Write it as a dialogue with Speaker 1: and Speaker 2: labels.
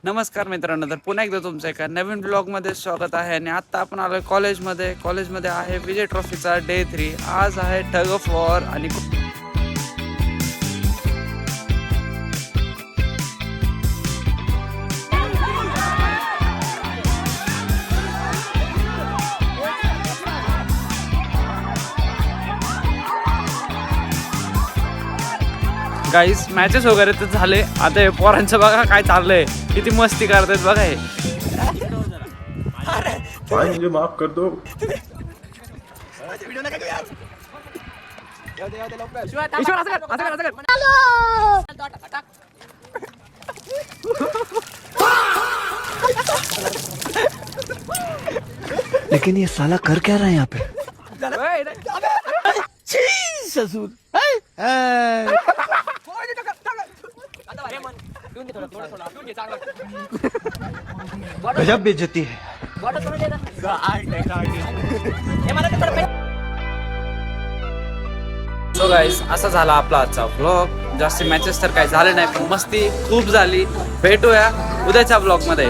Speaker 1: नमस्कार मित्रांनो, तर पुन्हा एकदा तुमचं एका नवीन ब्लॉग मध्ये स्वागत आहे. आणि आता आपण आलोय कॉलेजमध्ये आहे विजय ट्रॉफीचा डे 3. आज आहे टग ऑफ वॉर आणि गाईस मॅचेस वगैरे तर झाले. आता हे पोरांचं बघा काय चाललंय, किती मस्ती करतात बघा हे.
Speaker 2: मुझे माफ कर दो.
Speaker 3: लेकिन ये साला कर क्या रहा है यहाँ पे? ससुर गजब बेइज्जती है.
Speaker 1: सो गाईस, असा झाला आपला आजचा व्लॉग. जास्ती मॅचेस तर काही झाले नाही, पण मस्ती खूप झाली. भेटूया उद्याच्या व्लॉग मध्ये.